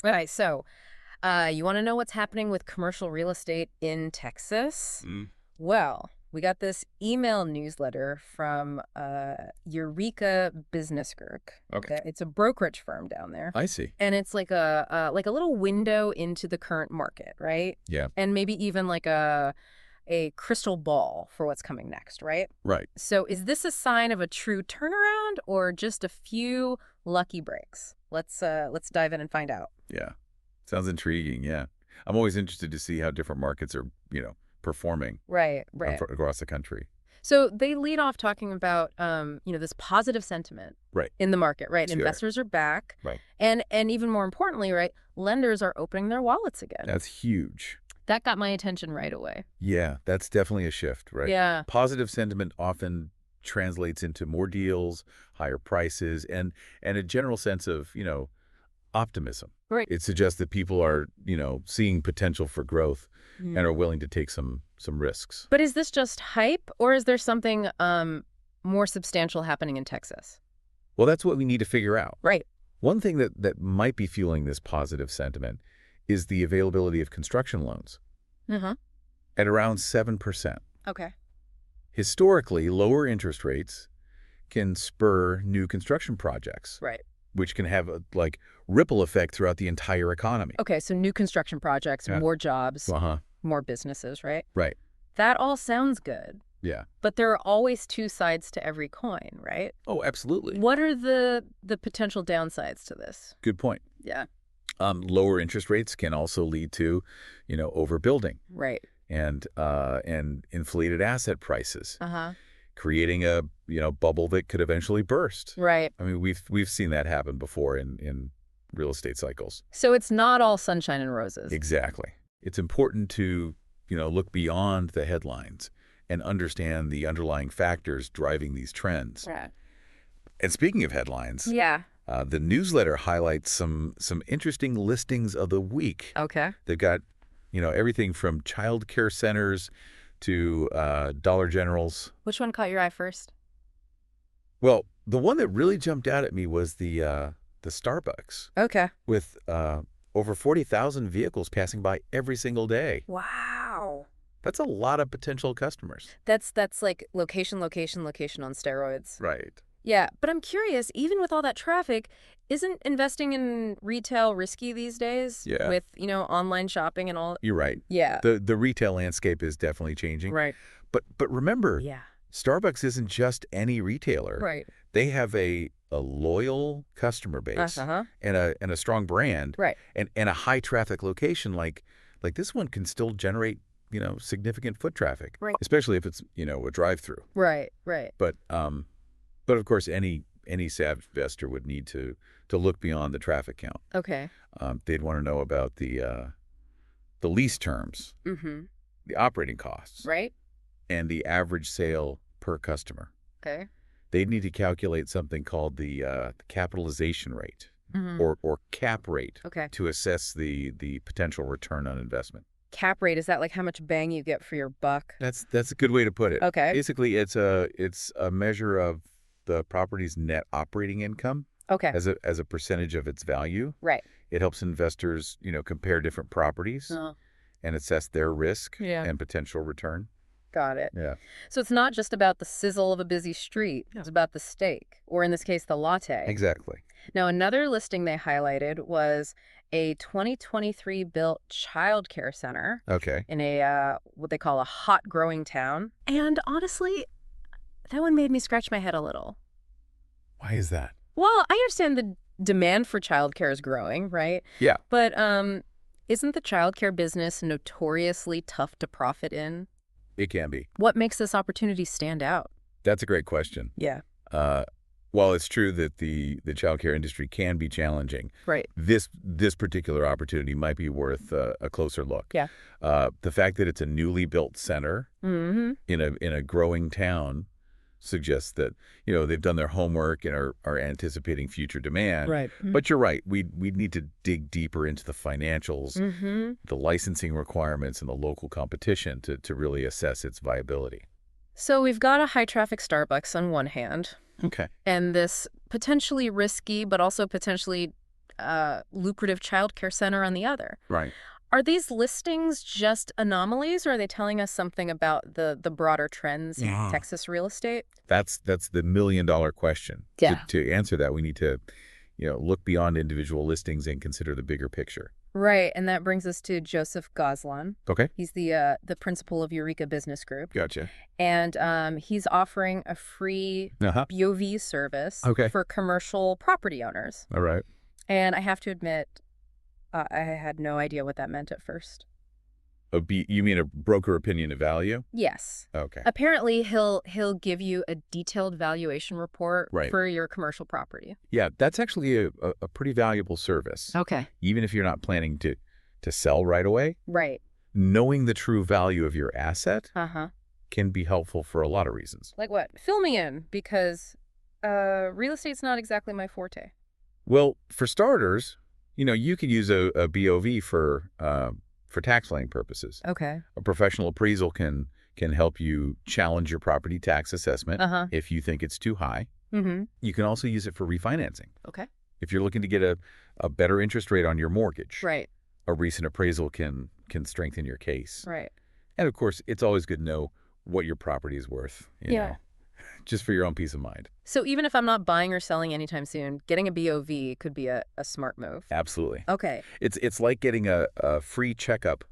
All right, so you want to know what's happening with commercial real estate in Texas? Mm, Well, we got this email newsletter from Eureka Business Group. okay. It's a brokerage firm down there. I see. And it's like a little window into the current market, right? Yeah. And maybe even like a crystal ball for what's coming next, right? Right. So is this a sign of a true turnaround or just a few lucky breaks? Let's dive in and find out. Yeah. Sounds intriguing. Yeah. I'm always interested to see how different markets are, performing Right. across the country. So they lead off talking about, this positive sentiment Right. in the market, right? Sure. Investors are back. Right. And even more importantly, right, lenders are opening their wallets again. That's huge. That got my attention right away. Yeah. That's definitely a shift, right? Yeah. Positive sentiment often translates into more deals, higher prices, and a general sense of, optimism. Right. It suggests that people are, seeing potential for growth and are willing to take some risks. But is this just hype or is there something more substantial happening in Texas? Well, that's what we need to figure out. Right. One thing that might be fueling this positive sentiment is the availability of construction loans Mm-hmm. at around 7%. Okay. Historically, lower interest rates can spur new construction projects, Right. which can have a ripple effect throughout the entire economy. Okay, so new construction projects, Yeah. more jobs, Uh-huh. more businesses, right? Right. That all sounds good. Yeah. But there are always two sides to every coin, right? Oh, absolutely. What are the potential downsides to this? Good point. Yeah. Lower interest rates can also lead to, overbuilding Right. and inflated asset prices, Uh-huh. creating a bubble that could eventually burst. Right. I mean, we've seen that happen before in real estate cycles. So it's not all sunshine and roses. Exactly. It's important to look beyond the headlines and understand the underlying factors driving these trends. Right. And speaking of headlines, Yeah. the newsletter highlights some interesting listings of the week. Okay. They've got everything from child care centers to Dollar Generals. Which one caught your eye first? Well, the one that really jumped out at me was the Starbucks Okay. with over 40,000 vehicles passing by every single day. Wow. That's a lot of potential customers. That's like location on steroids. Right. Yeah, but I'm curious, even with all that traffic, isn't investing in retail risky these days? Yeah. With, online shopping and all? You're right. Yeah. The retail landscape is definitely changing. Right. But remember, Yeah. Starbucks isn't just any retailer. Right. They have a loyal customer base Uh-huh. and a strong brand. Right. And a high traffic location like this one can still generate, significant foot traffic. Right. Especially if it's, a drive-through. Right. But of course any savvy investor would need to look beyond the traffic count. Okay. They'd want to know about the lease terms, Mm-hmm. the operating costs, Right? and the average sale per customer. Okay. They'd need to calculate something called the capitalization rate Mm-hmm. or cap rate Okay. to assess the potential return on investment. Cap rate, is that like how much bang you get for your buck? That's a good way to put it. Okay. Basically, it's a measure of the property's net operating income Okay. as a percentage of its value. Right. It helps investors, compare different properties Oh, and assess their risk Yeah. and potential return. got it. Yeah. So it's not just about the sizzle of a busy street. It's about the steak, or in this case, the latte. Exactly. Now, another listing they highlighted was a 2023 built child care center Okay. in a what they call a hot growing town. And honestly, that one made me scratch my head a little. Why is that? Well, I understand the demand for childcare is growing, right? Yeah. But isn't the childcare business notoriously tough to profit in? It can be. What makes this opportunity stand out? That's a great question. Yeah. While it's true that the childcare industry can be challenging, Right. this particular opportunity might be worth a closer look. Yeah. The fact that it's a newly built center Mm-hmm. in a growing town suggests that they've done their homework and are anticipating future demand. Right. But you're right. We'd need to dig deeper into the financials, Mm-hmm. the licensing requirements, and the local competition to really assess its viability. So we've got a high traffic Starbucks on one hand, Okay. and this potentially risky, but also potentially lucrative childcare center on the other. Right. Are these listings just anomalies, or are they telling us something about the broader trends in Yeah. Texas real estate? That's the million-dollar question. Yeah. To answer that, we need to, look beyond individual listings and consider the bigger picture. Right, and that brings us to Joseph Goslan. Okay. He's the principal of Eureka Business Group, Gotcha. and he's offering a free Uh-huh. BOV service Okay. for commercial property owners. All right. And I have to admit, I had no idea what that meant at first. You mean a broker opinion of value? Yes. Okay. Apparently, he'll give you a detailed valuation report Right. for your commercial property. Yeah, that's actually a pretty valuable service. Okay. Even if you're not planning to sell right away, Right. knowing the true value of your asset Uh-huh. can be helpful for a lot of reasons. Like what? Fill me in, because real estate's not exactly my forte. Well, for starters, you could use a BOV for tax planning purposes. Okay. A professional appraisal can help you challenge your property tax assessment Uh-huh. if you think it's too high. Mm-hmm. You can also use it for refinancing. Okay. If you're looking to get a better interest rate on your mortgage, Right. a recent appraisal can strengthen your case. Right. And of course, it's always good to know what your property is worth, just for your own peace of mind. So even if I'm not buying or selling anytime soon, getting a BOV could be a smart move. Absolutely. Okay. It's like getting a free checkup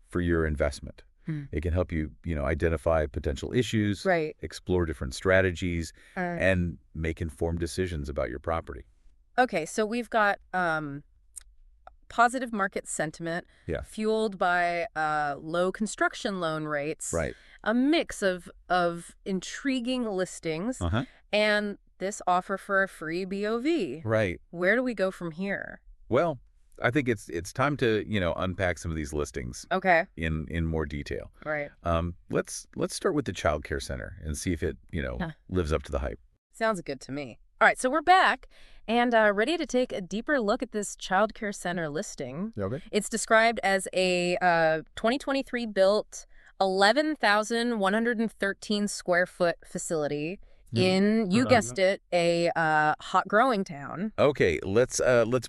for your investment. Hmm. It can help you, identify potential issues, Right. explore different strategies, Uh, and make informed decisions about your property. okay, so we've got positive market sentiment Yeah. fueled by low construction loan rates, Right. a mix of intriguing listings, Uh-huh. and this offer for a free BOV. Right. Where do we go from here? Well, I think it's time to, unpack some of these listings Okay. in more detail. Right. Let's start with the child care center and see if it, Huh. lives up to the hype. Sounds good to me. All right, so we're back and ready to take a deeper look at this child care center listing. Okay. It's described as a 2023 built 11,113 square foot facility in, you guessed it, a hot growing town. Okay, let's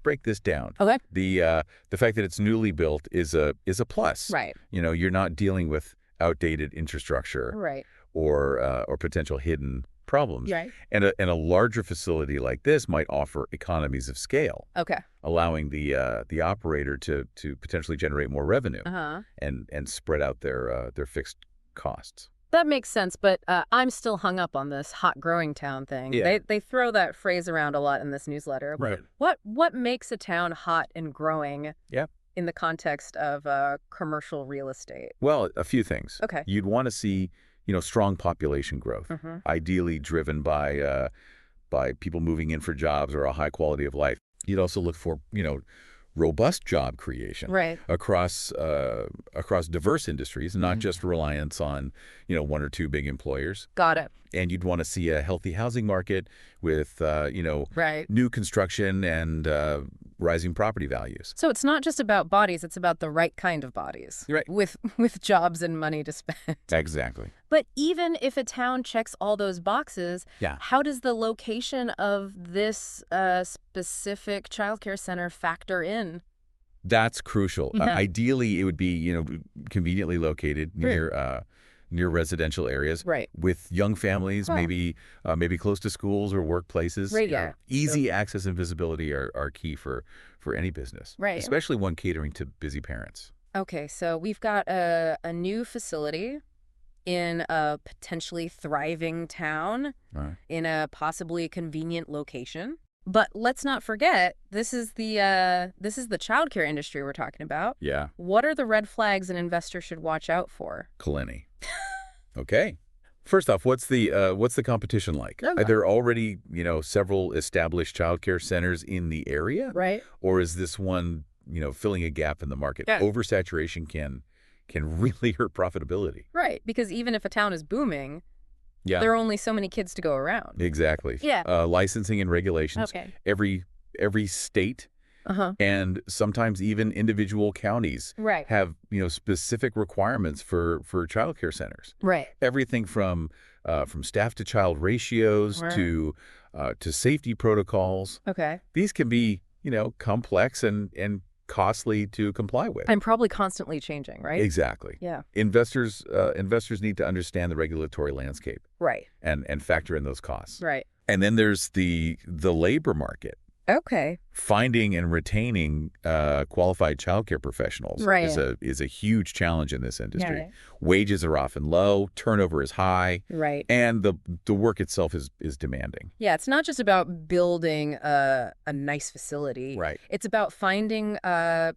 break this down. Okay. The fact that it's newly built is a plus. Right. You're not dealing with outdated infrastructure Right. or potential hidden problems. Right. And a larger facility like this might offer economies of scale, Okay. allowing the operator to potentially generate more revenue Uh-huh. and spread out their fixed costs. That makes sense, but I'm still hung up on this hot growing town thing. Yeah. They throw that phrase around a lot in this newsletter. Right. What makes a town hot and growing? Yeah. In the context of commercial real estate. Well, a few things. Okay. You'd want to see, strong population growth, Mm-hmm. ideally driven by people moving in for jobs or a high quality of life. You'd also look for, robust job creation Right. across diverse industries, not just reliance on, one or two big employers. Got it. And you'd want to see a healthy housing market with, Right. new construction and rising property values. So it's not just about bodies, it's about the right kind of bodies. Right. With jobs and money to spend. Exactly. But even if a town checks all those boxes, Yeah. how does the location of this specific childcare center factor in? That's crucial. Yeah. Ideally, it would be, conveniently located near residential areas. Right. With young families, Huh. maybe close to schools or workplaces. Right, yeah. Easy access and visibility are key for any business. Right. Especially one catering to busy parents. Okay, so we've got a new facility in a potentially thriving town, All right. in a possibly convenient location. But let's not forget, this is the childcare industry we're talking about. Yeah. What are the red flags an investor should watch out for? Kaleni. Okay. First off, what's the competition like? Okay. Are there already, several established childcare centers in the area? Right. Or is this one, filling a gap in the market? Yeah. Oversaturation can really hurt profitability. Right, because even if a town is booming, Yeah. there are only so many kids to go around. Exactly. Yeah. Licensing and regulations. Okay. Every state Uh-huh. and sometimes even individual counties Right. have, specific requirements for childcare centers. Right. Everything from staff to child ratios Right. to safety protocols. Okay. These can be complex and costly to comply with. I'm probably constantly changing, right? Exactly. Yeah. Investors need to understand the regulatory landscape Right. and factor in those costs. Right. And then there's the labor market. Okay. Finding and retaining qualified childcare professionals Right. is a huge challenge in this industry. Yeah. Wages are often low, turnover is high, Right. and the work itself is demanding. Yeah, it's not just about building a nice facility. Right. It's about finding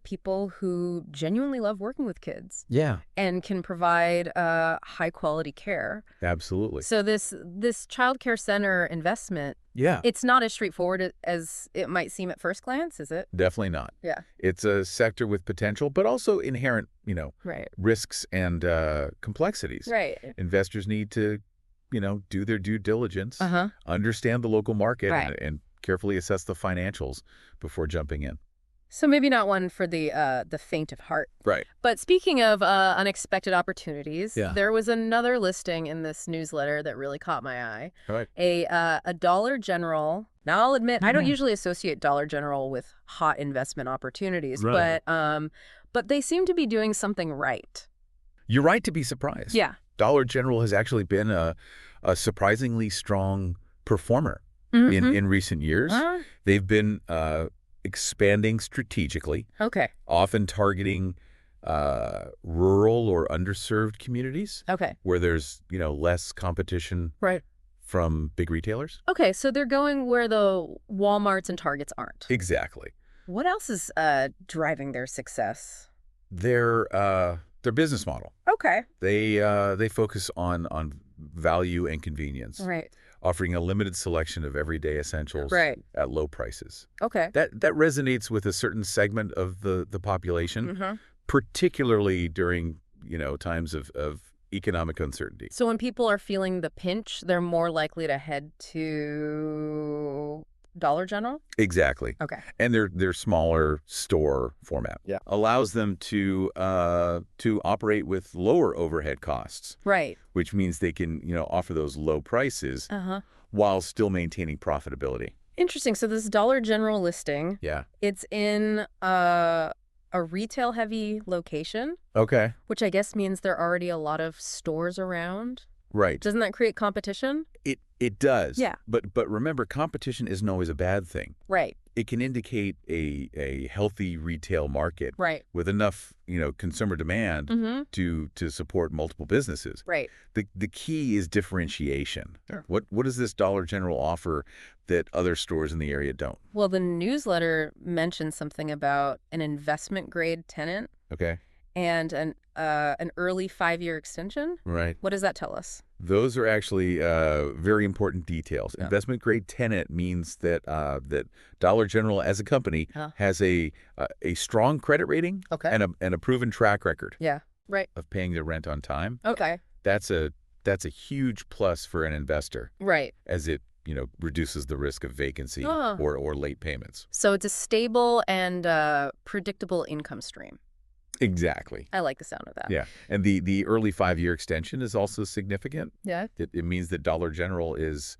people who genuinely love working with kids Yeah. and can provide high quality care. Absolutely. So this child care center investment, Yeah. it's not as straightforward as it might seem at first glance, is it? Definitely not. Yeah. It's a sector with potential, but also inherent, Right. risks and complexities. Right. Investors need to, do their due diligence, understand the local market, Right. and carefully assess the financials before jumping in. So maybe not one for the faint of heart. Right. But speaking of unexpected opportunities, Yeah. there was another listing in this newsletter that really caught my eye. Right. A Dollar General. Now, I'll admit, I don't usually associate Dollar General with hot investment opportunities, Right. but they seem to be doing something right. You're right to be surprised. Yeah. Dollar General has actually been a surprisingly strong performer in recent years. They've been expanding strategically, Okay. often targeting rural or underserved communities Okay. where there's, less competition Right. from big retailers. Okay, so they're going where the Walmarts and Targets aren't. Exactly. What else is driving their success? Their business model. Okay. They focus on value and convenience, Right. offering a limited selection of everyday essentials Right. at low prices. Okay. That resonates with a certain segment of the population, Mm-hmm. particularly during, times of economic uncertainty. So when people are feeling the pinch, they're more likely to head to Dollar General? Exactly. Okay. And their smaller store format allows them to operate with lower overhead costs, Right. which means they can, offer those low prices Uh-huh. while still maintaining profitability. Interesting. So this Dollar General listing, Yeah. it's in a retail-heavy location, Okay. which I guess means there are already a lot of stores around. Right. Doesn't that create competition? It does. Yeah. But remember, competition isn't always a bad thing. Right. It can indicate a healthy retail market Right. with enough, consumer demand Mm-hmm. to support multiple businesses. Right. The key is differentiation. Sure. What does this Dollar General offer that other stores in the area don't? Well, the newsletter mentioned something about an investment-grade tenant Okay. and an early 5-year extension. Right. What does that tell us? Those are actually very important details. Yeah. Investment grade tenant means that that Dollar General as a company has a strong credit rating Okay. and a proven track record Yeah. Right. of paying their rent on time. Okay. That's a huge plus for an investor Right. as it reduces the risk of vacancy Ah. or late payments. So it's a stable and predictable income stream. Exactly. I like the sound of that. Yeah. And the early 5-year extension is also significant. Yeah. It means that Dollar General is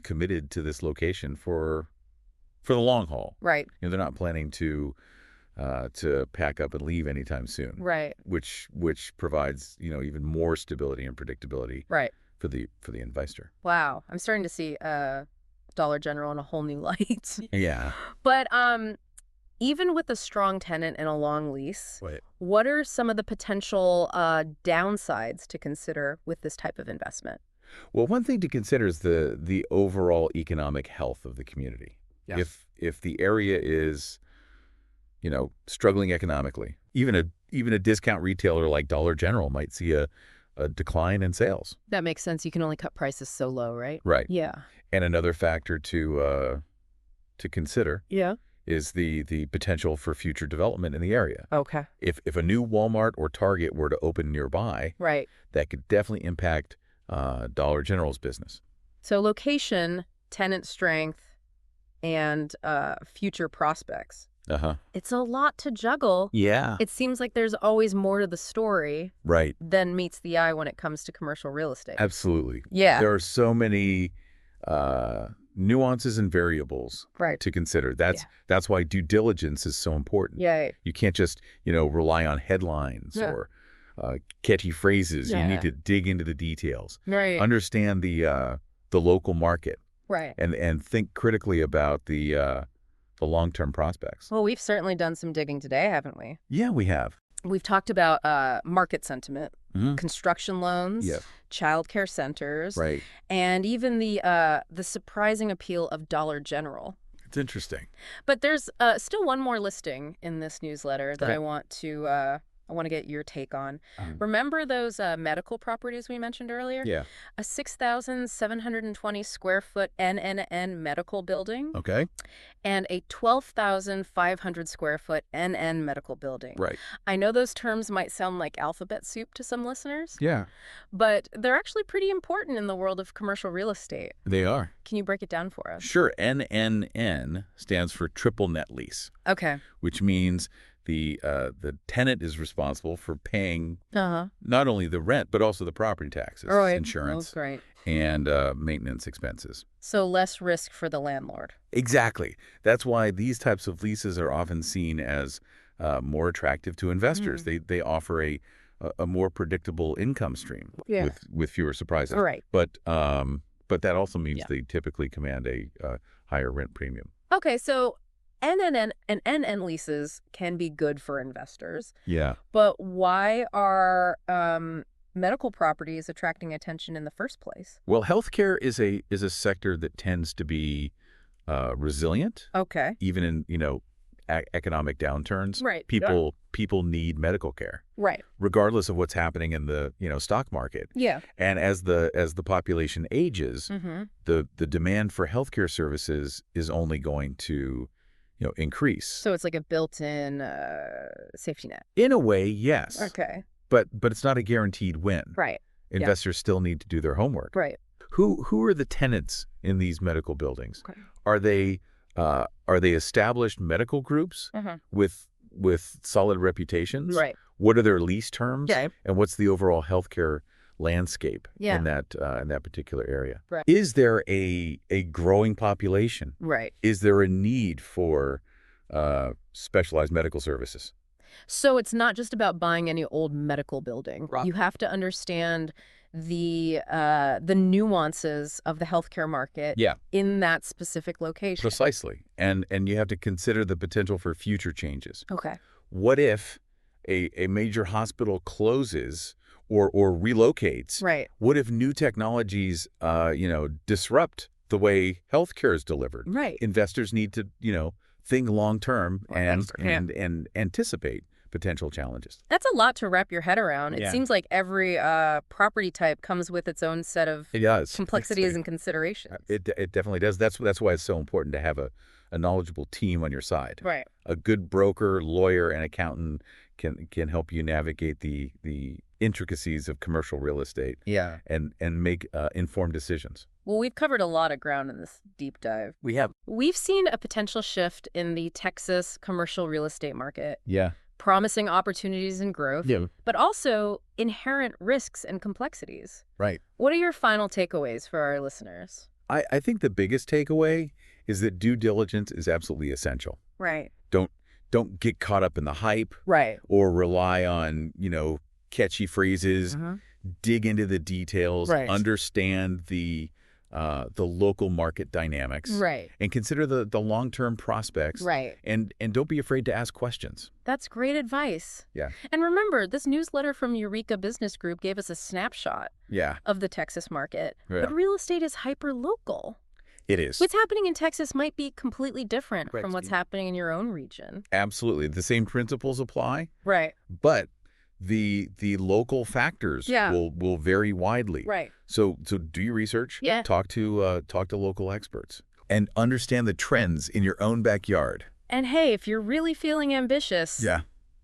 committed to this location for the long haul. Right. They're not planning to pack up and leave anytime soon. Right. Which provides, even more stability and predictability Right. for the investor. Wow. I'm starting to see Dollar General in a whole new light. Yeah. But even with a strong tenant and a long lease, Right. what are some of the potential downsides to consider with this type of investment? Well, one thing to consider is the overall economic health of the community. Yeah. If the area is, struggling economically, even a discount retailer like Dollar General might see a decline in sales. That makes sense. You can only cut prices so low, right? Right. Yeah. And another factor to consider Yeah. is the potential for future development in the area. Okay. If a new Walmart or Target were to open nearby, Right. that could definitely impact Dollar General's business. So location, tenant strength, and future prospects. Uh-huh. It's a lot to juggle. Yeah. It seems like there's always more to the story Right. than meets the eye when it comes to commercial real estate. Absolutely. Yeah. There are so many nuances and variables to consider. That's why due diligence is so important. Yeah. You can't just, rely on headlines or catchy phrases. You need to dig into the details. Right. Understand the local market. Right. And think critically about the long-term prospects. Well, we've certainly done some digging today, haven't we? Yeah, we have. We've talked about market sentiment, construction loans, childcare centers, and even the surprising appeal of Dollar General. It's interesting. But there's still one more listing in this newsletter that I want to get your take on. Remember those medical properties we mentioned earlier? Yeah. A 6,720 square foot NNN medical building. Okay. And a 12,500 square foot NN medical building. Right. I know those terms might sound like alphabet soup to some listeners. Yeah. But they're actually pretty important in the world of commercial real estate. They are. Can you break it down for us? Sure. NNN stands for triple net lease. Okay. Which means the tenant is responsible for paying not only the rent, but also the property taxes, insurance, and maintenance expenses. So less risk for the landlord. Exactly. That's why these types of leases are often seen as more attractive to investors. They offer a more predictable income stream with fewer surprises. Right. But that also means they typically command a higher rent premium. Okay, so NNN and NN leases can be good for investors. Yeah. But why are medical properties attracting attention in the first place? Well, healthcare is a sector that tends to be resilient. Okay. Even in, economic downturns. Right. People need medical care. Right. Regardless of what's happening in the, stock market. Yeah. And as the population ages, the demand for healthcare services is only going to increase. So it's like a built-in safety net. In a way, yes. Okay. But it's not a guaranteed win. Right. Investors still need to do their homework. Right. Who are the tenants in these medical buildings? Okay. Are they established medical groups with solid reputations? Right. What are their lease terms? Okay. And what's the overall healthcare landscape in that particular area? Right. Is there a growing population? Right. Is there a need for specialized medical services? So it's not just about buying any old medical building. Right. You have to understand the nuances of the healthcare market in that specific location. Precisely. And you have to consider the potential for future changes. Okay. What if a major hospital closes or relocates? Right. What if new technologies, disrupt the way healthcare is delivered? Right. Investors need to, think long term and anticipate potential challenges. That's a lot to wrap your head around. It seems like every property type comes with its own set of complexities and considerations. It definitely does. That's why it's so important to have a knowledgeable team on your side. Right. A good broker, lawyer, and accountant can help you navigate the intricacies of commercial real estate. Yeah. And make informed decisions. Well, we've covered a lot of ground in this deep dive. We have. We've seen a potential shift in the Texas commercial real estate market. Yeah. Promising opportunities and growth, but also inherent risks and complexities. Right. What are your final takeaways for our listeners? I think the biggest takeaway is that due diligence is absolutely essential. Right. Don't get caught up in the hype. Right. Or rely on, catchy phrases. Dig into the details. Right. Understand the local market dynamics. Right. And consider the long-term prospects. Right. And don't be afraid to ask questions. That's great advice. Yeah. And remember, this newsletter from Eureka Business Group gave us a snapshot of the Texas market. Yeah. But real estate is hyper-local. It is. What's happening in Texas might be completely different from what's happening in your own region. Absolutely. The same principles apply. Right. But the local factors will vary widely. Right. So do your research. Yeah. Talk to local experts and understand the trends in your own backyard. And hey, if you're really feeling ambitious,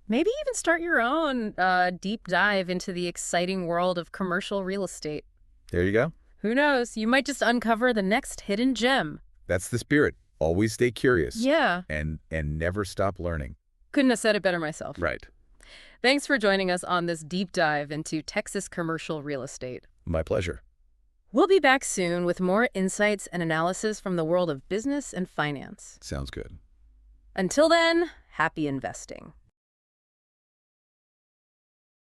maybe even start your own deep dive into the exciting world of commercial real estate. There you go. Who knows? You might just uncover the next hidden gem. That's the spirit. Always stay curious. Yeah. And never stop learning. Couldn't have said it better myself. Right. Thanks for joining us on this deep dive into Texas commercial real estate. My pleasure. We'll be back soon with more insights and analysis from the world of business and finance. Sounds good. Until then, happy investing.